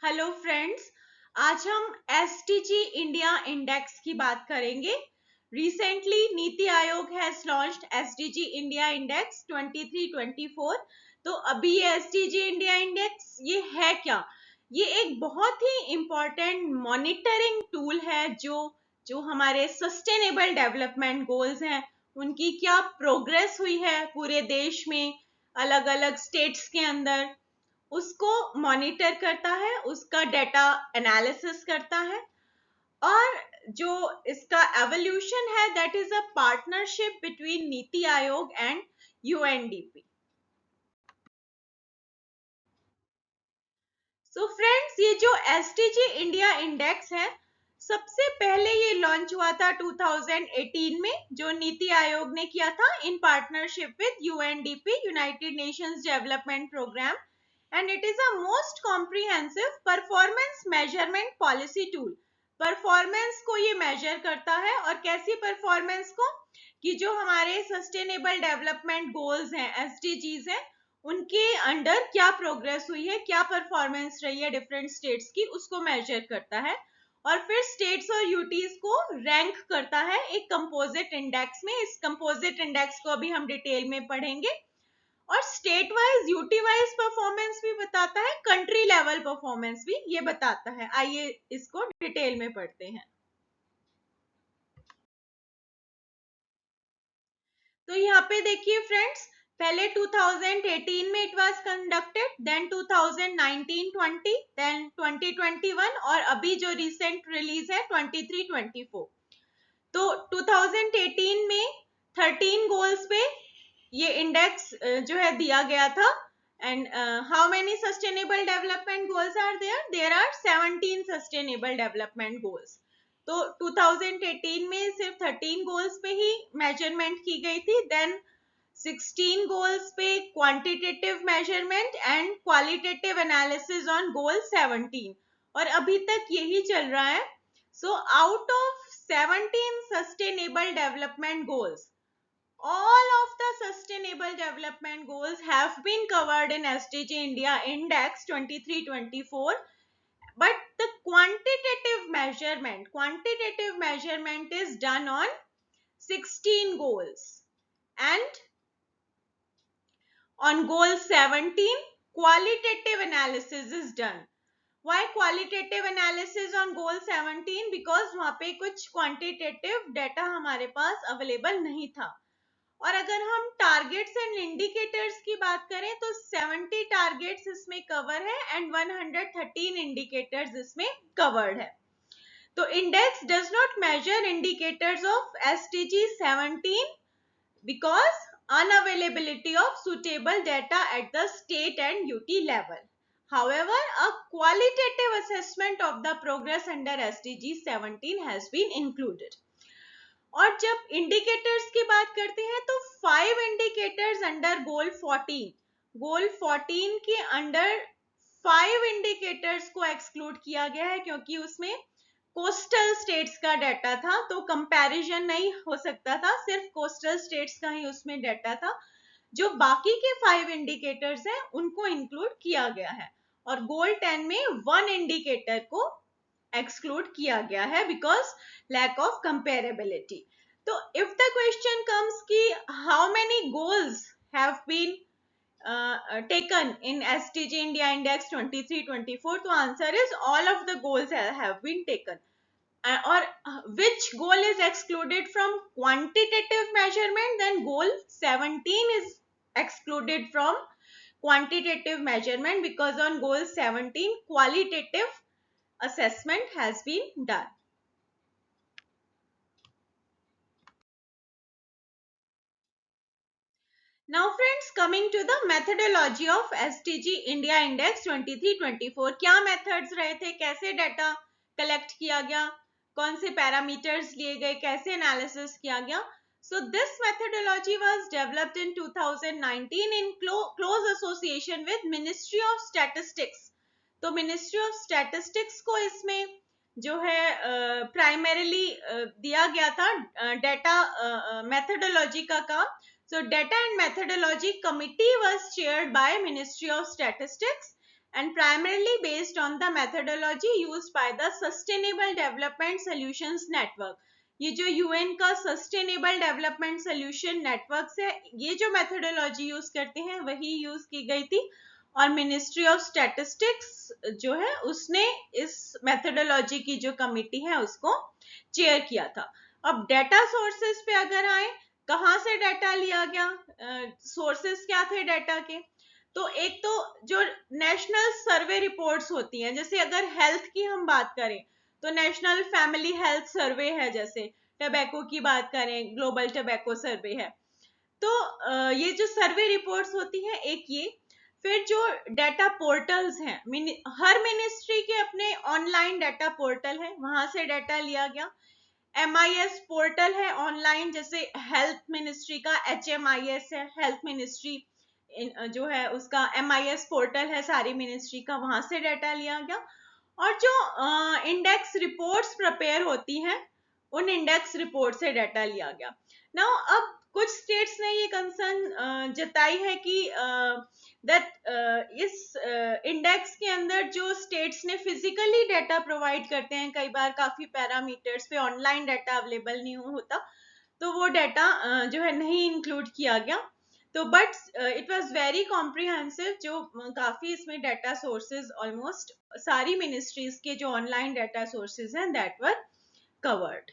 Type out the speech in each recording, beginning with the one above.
Hello friends, आज हम SDG India index की बात करेंगे। Recently NITI Aayog has launched SDG India index 23-24। तो अभी ये एसडीजी इंडिया इंडेक्स ये है क्या? ये एक बहुत ही इम्पोर्टेंट मॉनिटरिंग टूल है जो हमारे सस्टेनेबल डेवलपमेंट गोल्स हैं उनकी क्या प्रोग्रेस हुई है पूरे देश में, अलग अलग स्टेट्स के अंदर, उसको मॉनिटर करता है, उसका डेटा एनालिसिस करता है। और जो इसका एवोल्यूशन है that is a partnership between NITI Aayog and UNDP. So friends, ये जो एसडीजी इंडिया इंडेक्स है, सबसे पहले ये लॉन्च हुआ था 2018 में, जो नीति आयोग ने किया था in partnership with UNDP, United Nations Development Programme, and it is a most comprehensive performance measurement policy tool। Performance को ये मेजर करता है, और कैसी परफॉर्मेंस को, कि जो हमारे सस्टेनेबल डेवलपमेंट गोल्स हैं, एसडीजीज हैं, उनके अंडर क्या प्रोग्रेस हुई है, क्या परफॉर्मेंस रही है डिफरेंट स्टेट्स की, उसको मेजर करता है। और फिर स्टेट्स और यूटीज को रैंक करता है एक कंपोजिट इंडेक्स में। इस कंपोजिट इंडेक्स को अभी हम डिटेल में पढ़ेंगे। और state wise, UT wise performance भी बताता है, कंट्री लेवल परफॉर्मेंस भी ये बताता है। आइए इसको डिटेल में पढ़ते हैं। तो यहाँ पे देखिए फ्रेंड्स, पहले 2018 में it was conducted, then 2019-20, then 2021, और अभी जो रिसेंट रिलीज है 23-24। तो 2018 में 13 गोल्स पे ये इंडेक्स जो है दिया गया था। And how many sustainable development goals are there? There are 17 sustainable development goals. तो 2018 में सिर्फ 13 गोल्स पे ही मेजरमेंट की गई थी, देन 16 गोल्स पे quantitative measurement and qualitative analysis on goal 17, और अभी तक यही चल रहा है। So out of 17 sustainable development goals, all of the sustainable development goals have been covered in SDG India Index 23-24, but the quantitative measurement is done on 16 goals, and on goal 17 qualitative analysis is done. Why qualitative analysis on goal 17? Because वहां पे कुछ quantitative data हमारे पास available नहीं था। और अगर हम targets and indicators की बात करें तो 70 टारगेट्स इसमें कवर है एंड 113 इंडिकेटर्स इसमें कवर्ड है। तो index does not measure indicators of SDG 17 because unavailability of suitable data at the state and UT level. However, a qualitative assessment of the progress under SDG 17 has been included. और जब indicators की बात करते हैं तो 5 indicators under गोल 14 के under 5 indicators को exclude किया गया है, क्योंकि उसमें कोस्टल स्टेट्स का डाटा था, तो कंपैरिजन नहीं हो सकता था, सिर्फ कोस्टल स्टेट्स का ही उसमें डाटा था। जो बाकी के 5 इंडिकेटर्स हैं उनको इंक्लूड किया गया है, और गोल 10 में 1 इंडिकेटर को एक्सक्लूड किया गया है बिकॉज लैक ऑफ कंपेरेबिलिटी। तो इफ द क्वेश्चन कम्स कि how many goals have been taken in SDG India Index 23-24, तो answer is all of the goals have been taken. Or which goal is excluded from quantitative measurement? Then goal 17 is excluded from quantitative measurement because on goal 17 qualitative assessment has been done. Now friends, coming to the methodology of SDG India Index 23-24, क्या methods रहे थे, कैसे data collect किया गया, कौन से parameters लिए गए, कैसे analysis किया गया? So this methodology was developed in 2019 in close association with Ministry of Statistics. तो Ministry of Statistics को इसमें जो है प्राइमरीली दिया गया था डेटा मेथडोलॉजी का काम। So Data and Methodology Committee was chaired by Ministry of Statistics, and primarily based on the methodology used by the Sustainable Development Solutions Network. ये जो यूएन का सस्टेनेबल डेवलपमेंट सोल्यूशन नेटवर्क से ये जो methodology use करते हैं वही use की गई थी, और मिनिस्ट्री ऑफ स्टैटिस्टिक्स जो है उसने इस मेथोडोलॉजी की जो कमिटी है उसको चेयर किया था। अब डेटा सोर्सेस पे अगर आए, कहाँ से डेटा लिया गया, सोर्सेस क्या थे डेटा के, तो एक तो जो नेशनल सर्वे रिपोर्ट्स होती हैं, जैसे अगर हेल्थ की हम बात करें तो नेशनल फैमिली हेल्थ सर्वे है, जैसे टबैको की बात करें ग्लोबल टबैको सर्वे है। तो ये जो सर्वे रिपोर्ट्स होती हैं एक ये, फिर जो डेटा पोर्टल्स हैं, हर मिनिस्ट्री के अपने ऑनलाइन डेटा पोर्टल है, वहां से डेटा लिया गया। MIS पोर्टल है ऑनलाइन, जैसे हेल्थ मिनिस्ट्री का HMIS है, हेल्थ मिनिस्ट्री जो है उसका MIS पोर्टल है सारी मिनिस्ट्री का, वहां से डेटा लिया गया। और जो इंडेक्स रिपोर्ट्स प्रिपेयर होती हैं उन इंडेक्स रिपोर्ट से डेटा लिया गया। नाउ अब कुछ स्टेट्स ने ये कंसर्न जताई है कि इस इंडेक्स के अंदर जो स्टेट्स ने फिजिकली डेटा प्रोवाइड करते हैं, कई बार काफी पैरामीटर्स पे ऑनलाइन डेटा अवेलेबल नहीं होता, तो वो डेटा जो है नहीं इंक्लूड किया गया। तो but it was very comprehensive, जो काफी इसमें डेटा सोर्सेज ऑलमोस्ट सारी मिनिस्ट्रीज के जो ऑनलाइन डेटा सोर्सेज हैं दैट वर कवर्ड।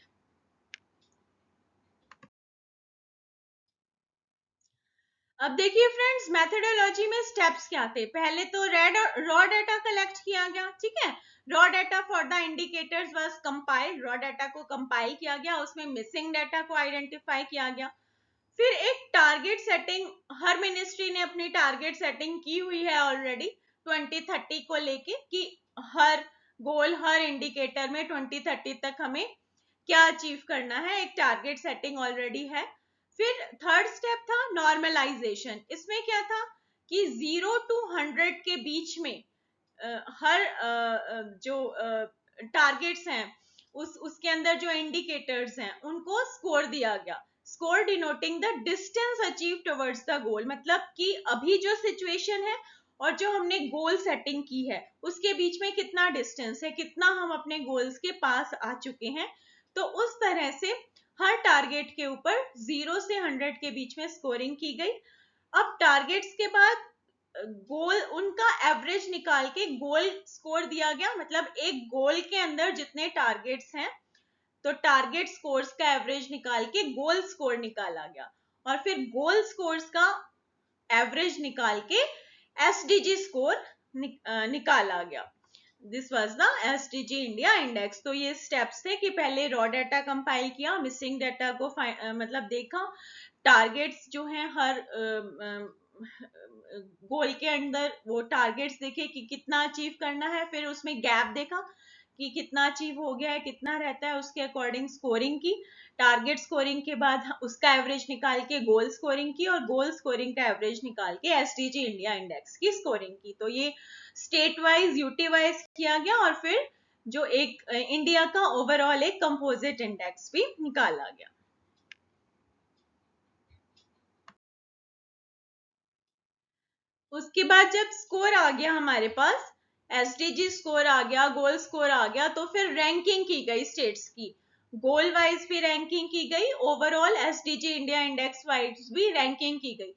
अब देखिए फ्रेंड्स, मेथोडोलॉजी में स्टेप्स क्या थे। पहले तो रॉ डेटा कलेक्ट किया गया, ठीक है, raw data for the indicators was compiled, raw data को कंपाइल किया गया, उसमें मिसिंग डेटा को आइडेंटिफाई किया गया। फिर एक टारगेट सेटिंग, हर मिनिस्ट्री ने अपनी टारगेट सेटिंग की हुई है ऑलरेडी 2030 को लेके, कि हर गोल हर इंडिकेटर में 2030 तक हमें क्या अचीव करना है, एक टारगेट सेटिंग ऑलरेडी है। फिर थर्ड स्टेप था नॉर्मलाइजेशन। इसमें क्या था कि 0 to 100 के बीच में हर जो टारगेट्स हैं उसके अंदर जो इंडिकेटर्स हैं उनको स्कोर दिया गया। Score denoting the distance achieve towards the goal, मतलब कि अभी जो सिचुएशन है और जो हमने गोल सेटिंग की है उसके बीच में कितना डिस्टेंस है, कितना हम अपने गोल्स के पास आ चुके हैं। तो उस तरह से हर टारगेट के ऊपर 0 से 100 के बीच में स्कोरिंग की गई। अब टारगेट्स के बाद गोल उनका एवरेज निकाल के गोल स्कोर दिया गया, मतलब एक गोल के अंदर जितने टारगेट्स हैं तो टारगेट स्कोर्स का एवरेज निकाल के गोल स्कोर निकाला गया, और फिर गोल स्कोर्स का एवरेज निकाल के SDG स्कोर निकाला गया। This was the SDG India index. तो ये स्टेप्स थे कि पहले रॉ डाटा कंपाइल किया, मिसिंग डाटा को मतलब देखा, टारगेट्स जो हैं हर गोल के अंदर वो टारगेट्स देखे कि कितना अचीव करना है, फिर उसमें गैप देखा कि कितना अचीव हो गया है, कितना रहता है, उसके अकॉर्डिंग स्कोरिंग की, टारगेट स्कोरिंग के बाद उसका एवरेज निकाल के गोल स्कोरिंग की, और गोल स्कोरिंग का एवरेज निकाल के SDG इंडिया इंडेक्स की स्कोरिंग की। तो ये स्टेट वाइज यूटी वाइज किया गया, और फिर जो एक इंडिया का ओवरऑल एक कंपोजिट इंडेक्स भी निकाला गया। उसके बाद जब स्कोर आ गया हमारे पास, SDG स्कोर आ गया, गोल स्कोर आ गया, तो फिर रैंकिंग की गई स्टेट्स की, गोल वाइज भी रैंकिंग की गई, overall SDG India index wise भी रैंकिंग की गई।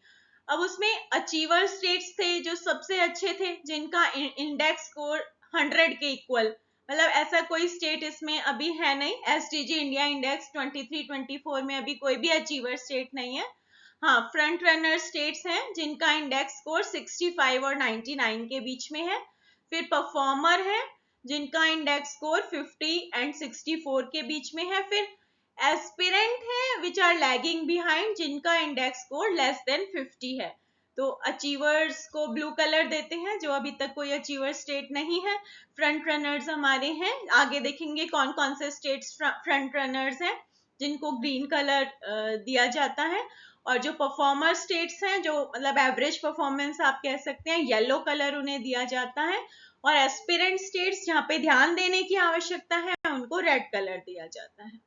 अब उसमें अचीवर स्टेट्स थे जो सबसे अच्छे थे, जिनका इंडेक्स स्कोर 100 के इक्वल, मतलब ऐसा कोई स्टेट इसमें अभी है नहीं, SDG इंडिया इंडेक्स 23-24 में अभी कोई भी अचीवर स्टेट नहीं है। हाँ, फ्रंट रनर स्टेट्स हैं जिनका इंडेक्स स्कोर 65 और 99 के बीच में है। फिर परफॉर्मर है जिनका इंडेक्स स्कोर 50 एंड 64 के बीच में है। फिर एस्पिरेंट है विच आर लैगिंग बिहाइंड, जिनका इंडेक्स स्कोर लेस देन 50 है। तो अचीवर्स को ब्लू कलर देते हैं, जो अभी तक कोई अचीवर स्टेट नहीं है। फ्रंट रनर्स हमारे हैं, आगे देखेंगे कौन कौन से स्टेट्स फ्रंट रनर्स हैं जिनको ग्रीन कलर दिया जाता है। और जो परफॉर्मर स्टेट्स हैं, जो मतलब एवरेज परफॉर्मेंस आप कह सकते हैं, येलो कलर उन्हें दिया जाता है। और एस्पिरेंट स्टेट्स जहां पे ध्यान देने की आवश्यकता है उनको रेड कलर दिया जाता है।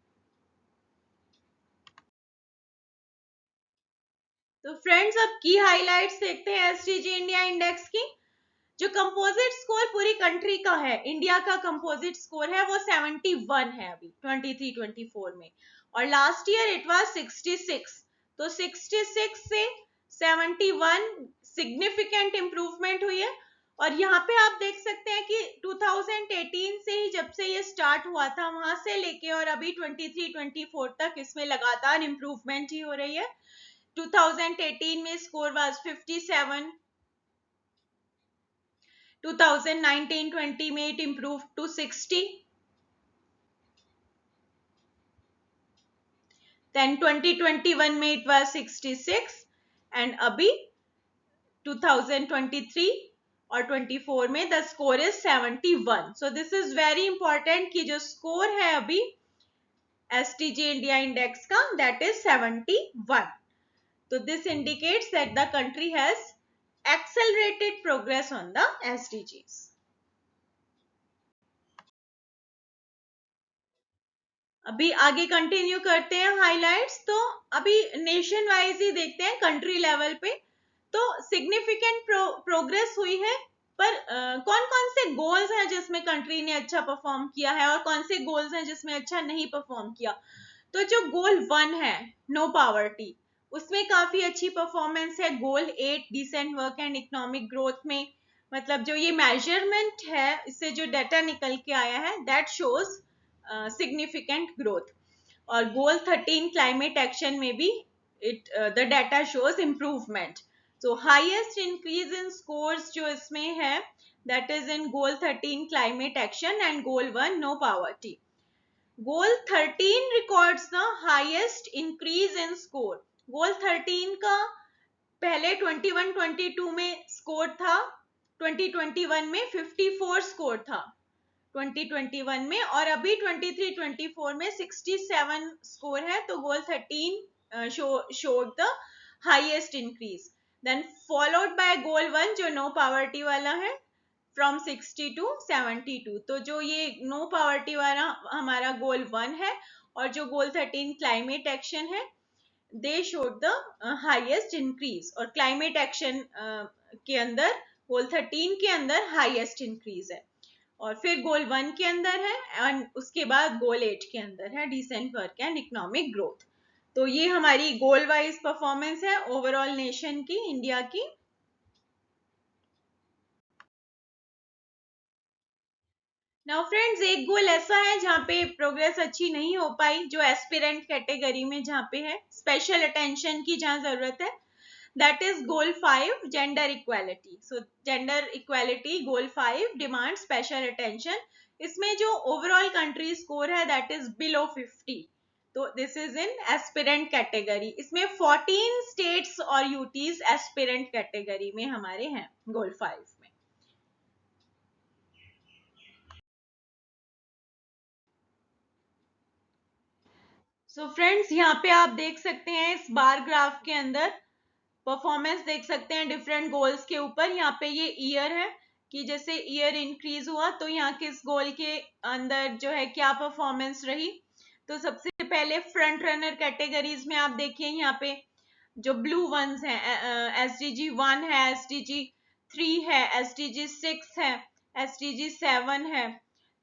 तो फ्रेंड्स अब की हाइलाइट्स देखते हैं SDG इंडिया इंडेक्स की। जो कंपोजिट स्कोर पूरी कंट्री का है, इंडिया का कंपोजिट स्कोर है वो 71 है अभी 23-24 में, और लास्ट ईयर इट वाज 66। तो 66 से 71 सिग्निफिकेंट इंप्रूवमेंट हुई है। और यहाँ पे आप देख सकते हैं कि 2018 से ही, जब से ये स्टार्ट हुआ था वहां से लेके और अभी 23-24 तक इसमें लगातार इंप्रूवमेंट ही हो रही है। 2018 में स्कोर वाज 57, 2019-20 में it improved to 60, then 2021 में it was 66, and अभी 2023 और 24 में the score is 71. So this is very important कि जो score है अभी SDG India Index का, that is 71. So this indicates that the country has accelerated progress on the SDGs. अभी आगे कंटिन्यू करते हैं हाइलाइट्स। तो अभी नेशन वाइज ही देखते हैं, कंट्री लेवल पे तो सिग्निफिकेंट प्रोग्रेस हुई है, पर कौन कौन से गोल्स हैं जिसमें कंट्री ने अच्छा परफॉर्म किया है और कौन से गोल्स हैं जिसमें अच्छा नहीं परफॉर्म किया। तो जो गोल 1 है, नो पावर्टी, उसमें काफी अच्छी परफॉर्मेंस है। Goal 8, decent work and economic growth में, मतलब जो ये मेजरमेंट है, इससे जो डाटा निकल के आया है, दैट शोज सिग्निफिकेंट ग्रोथ। और गोल 13 क्लाइमेट एक्शन में भी the data shows improvement. So highest increase in scores जो इसमें है, that is in goal 13 climate action and goal 1 no poverty. Goal 13 records the highest increase in score. Goal 13 का पहले 21-22 में score था, 2021 में 54 स्कोर था 2021 में, और अभी 23-24 में 67 स्कोर है। तो गोल 13 showed the highest increase, then followed by goal 1 जो नो पावर्टी वाला है, from 60 to 72। तो जो ये नो पावर्टी वाला हमारा गोल 1 है और जो गोल 13 क्लाइमेट एक्शन है, they showed the highest increase. और क्लाइमेट एक्शन के अंदर गोल 13 के अंदर हाईएस्ट इंक्रीज है, और फिर गोल 1 के अंदर है, और उसके बाद गोल 8 के अंदर है, decent work and economic growth. तो ये हमारी गोल वाइज परफॉर्मेंस है ओवरऑल नेशन की, इंडिया की। नाउ फ्रेंड्स, एक गोल ऐसा है जहाँ पे प्रोग्रेस अच्छी नहीं हो पाई, जो एस्पिरेंट कैटेगरी में जहाँ पे है, स्पेशल अटेंशन की जहाँ जरूरत है, that is goal 5 gender equality. So gender equality goal 5 demand special attention. इसमें जो ओवरऑल कंट्री स्कोर है, दैट इज बिलो 50। तो this is in aspirant category. इसमें 14 स्टेट्स और यूटीज एस्पिरेंट कैटेगरी में हमारे हैं गोल 5 में। सो फ्रेंड्स, यहाँ पे आप देख सकते हैं इस बार ग्राफ के अंदर परफॉर्मेंस देख सकते हैं डिफरेंट गोल्स के ऊपर। यहाँ पे ये ईयर है कि जैसे ईयर इंक्रीज हुआ तो यहाँ किस गोल के अंदर जो है क्या परफॉर्मेंस रही। तो सबसे पहले फ्रंट रनर कैटेगरीज में आप देखिए, यहाँ पे जो ब्लू वंस हैं, SDG 1 है, SDG 3 है, SDG 6 है, SDG 7 है।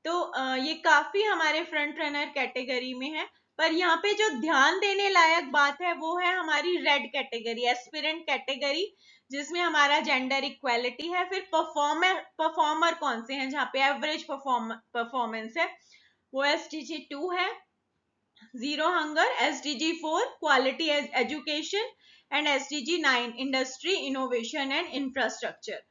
तो ये काफी हमारे फ्रंट रनर कैटेगरी में है। पर यहाँ पे जो ध्यान देने लायक बात है वो है हमारी रेड कैटेगरी, एस्पिरेंट कैटेगरी, जिसमें हमारा जेंडर इक्वालिटी है। फिर परफॉर्मर कौन से हैं जहाँ पे एवरेज परफॉर्मेंस है, वो SDG 2 है, zero hunger, SDG 4 quality education, and SDG 9 industry innovation and infrastructure.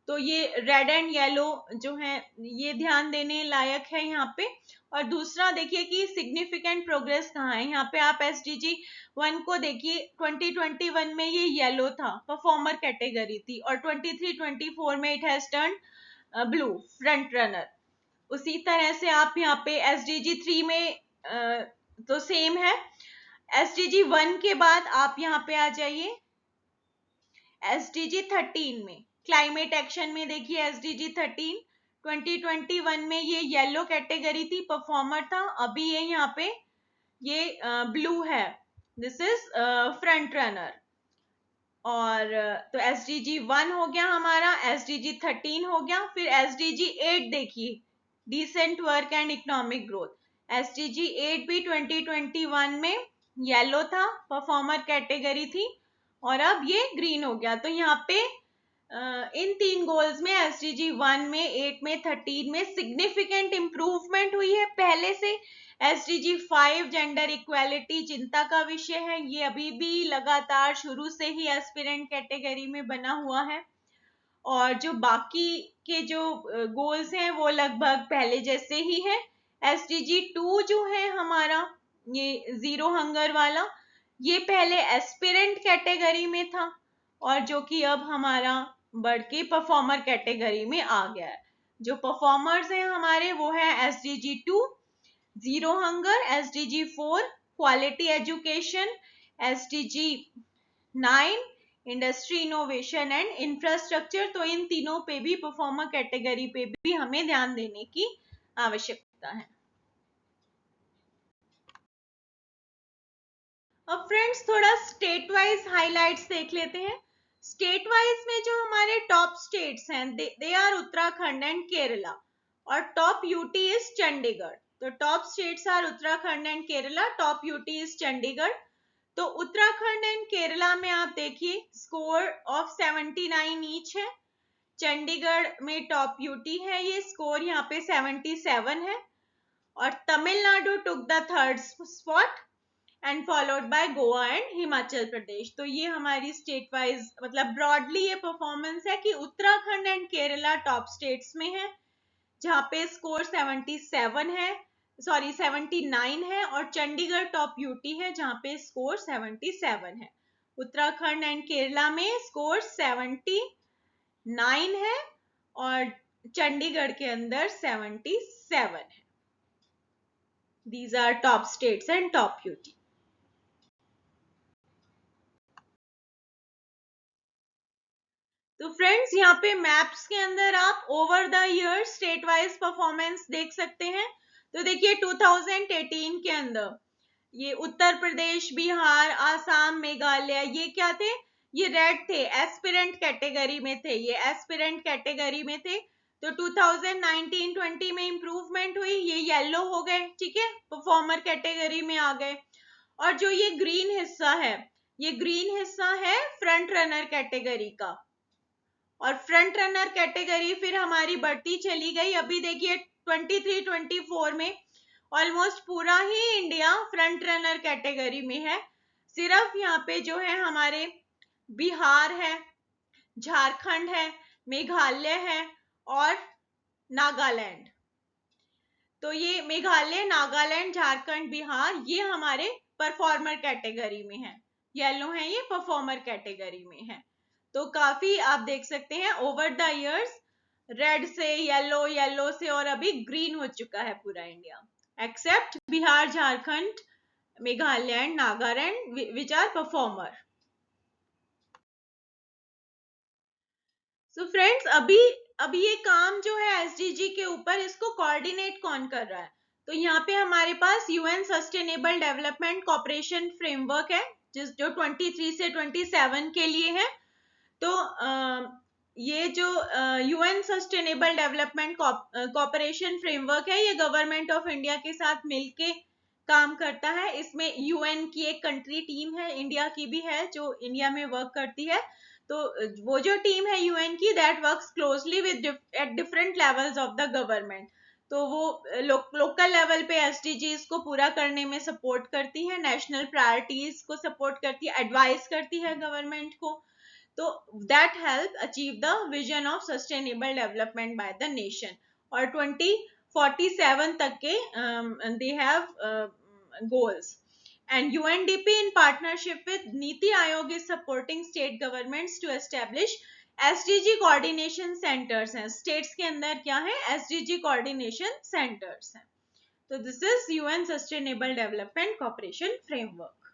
तो ये रेड एंड येलो जो है, ये ध्यान देने लायक है यहाँ पे। और दूसरा देखिए कि सिग्निफिकेंट प्रोग्रेस कहाँ है। यहाँ पे आप SDG 1 को देखिए, 2021 में ये येलो था, परफॉर्मर कैटेगरी थी, और 23-24 में it has turn blue, front runner. उसी तरह से आप यहाँ पे SDG 3 में तो सेम है। SDG 1 के बाद आप यहाँ पे आ जाइए SDG 13 में, क्लाइमेट एक्शन में देखिए SDG 13, 2021 में ये येलो कैटेगरी थी, परफॉर्मर था, अभी ये यहाँ पे ये ब्लू है, दिस इज फ्रंट रनर। और तो SDG 1 हो गया हमारा, SDG 13 हो गया, फिर SDG 8 देखिए, decent work and economic growth. SDG 8 भी 2021 में येलो था, परफॉर्मर कैटेगरी थी, और अब ये ग्रीन हो गया। तो यहाँ पे इन 3 गोल्स में SDG 1 में, 8 में, 13 में सिग्निफिकेंट इंप्रूवमेंट हुई है पहले से। SDG 5 जेंडर इक्वालिटी चिंता का विषय है, ये अभी भी लगातार शुरू से ही एस्पिरेंट कैटेगरी में बना हुआ है। और जो बाकी के जो गोल्स हैं वो लगभग पहले जैसे ही है। SDG 2 जो है हमारा, ये जीरो हंगर वाला, ये पहले एस्पिरेंट कैटेगरी में था और जो कि अब हमारा बढ़ के परफॉर्मर कैटेगरी में आ गया है। जो परफॉर्मर्स हैं हमारे वो है SDG 2 zero hunger, SDG 4 quality education, SDG 9 industry innovation and infrastructure. तो इन तीनों पे भी, परफॉर्मर कैटेगरी पे भी हमें ध्यान देने की आवश्यकता है। अब फ्रेंड्स थोड़ा स्टेट वाइज हाइलाइट्स देख लेते हैं। स्टेट वाइज में जो हमारे टॉप स्टेट्स हैं, they are Uttarakhand and Kerala, और टॉप यूटी इज चंडीगढ़। तो top states are Uttarakhand and Kerala, top UT is Chandigarh. तो उत्तराखंड एंड केरला में आप देखिए स्कोर ऑफ 79 ईच है। चंडीगढ़ में टॉप यूटी है, ये स्कोर यहाँ पे 77 है। और Tamil Nadu took the third spot and followed by Goa and Himachal Pradesh. तो ये हमारी स्टेट वाइज, मतलब ब्रॉडली ये परफॉर्मेंस है कि Uttarakhand and Kerala top states में है, जहाँ पे स्कोर 77 है, सॉरी 79 है, और चंडीगढ़ टॉप यूटी है जहाँ पे स्कोर 77 है। उत्तराखंड एंड केरला में स्कोर 79 है और चंडीगढ़ के अंदर 77 है। These are top states and top UT. तो फ्रेंड्स यहाँ पे मैप्स के अंदर आप over the year state wise performance देख सकते हैं। तो देखिए 2018 के अंदर ये उत्तर प्रदेश, बिहार, आसाम, मेघालय, ये क्या थे, ये रेड थे, एस्पिरेंट कैटेगरी में थे, ये एस्पिरेंट कैटेगरी में थे। तो 2019-20 में इंप्रूवमेंट हुई, ये येलो हो गए, ठीक है, परफॉर्मर कैटेगरी में आ गए। और जो ये ग्रीन हिस्सा है, ये ग्रीन हिस्सा है फ्रंट रनर कैटेगरी का, और फ्रंट रनर कैटेगरी फिर हमारी बढ़ती चली गई। अभी देखिए 23-24 में ऑलमोस्ट पूरा ही इंडिया फ्रंट रनर कैटेगरी में है। सिर्फ यहाँ पे जो है हमारे बिहार है, झारखंड है, मेघालय है और नागालैंड। तो ये मेघालय, नागालैंड, झारखंड, बिहार, ये हमारे परफॉर्मर कैटेगरी में है, येलो है, ये परफॉर्मर कैटेगरी में है। तो काफी आप देख सकते हैं ओवर द इयर्स रेड से येलो, येलो से और अभी ग्रीन हो चुका है पूरा India, except Bihar, Jharkhand, Meghalaya and Nagaland which are performer. So friends अभी ये काम जो है एसडीजी के ऊपर, इसको कोऑर्डिनेट कौन कर रहा है? तो यहाँ पे हमारे पास UN sustainable development cooperation framework है, जो 23 से 27 के लिए है। तो ये जो UN sustainable development cooperation framework है, ये गवर्नमेंट ऑफ इंडिया के साथ मिलके काम करता है। इसमें यूएन की एक कंट्री टीम है, इंडिया की भी है, जो इंडिया में वर्क करती है। तो वो जो टीम है यूएन की, that works closely with at different levels of the government. तो वो लोकल लेवल पे एसडीजीज को पूरा करने में सपोर्ट करती है, नेशनल प्रायोरिटीज को सपोर्ट करती है, एडवाइस करती है गवर्नमेंट को। तो that help achieve the vision of sustainable development by the nation. और 2047 तक के they have goals. And UNDP in partnership with Niti Aayog is supporting state governments to establish SDG coordination centers हैं। states के अंदर क्या है, SDG coordination centers हैं। तो this is UN Sustainable Development Cooperation Framework.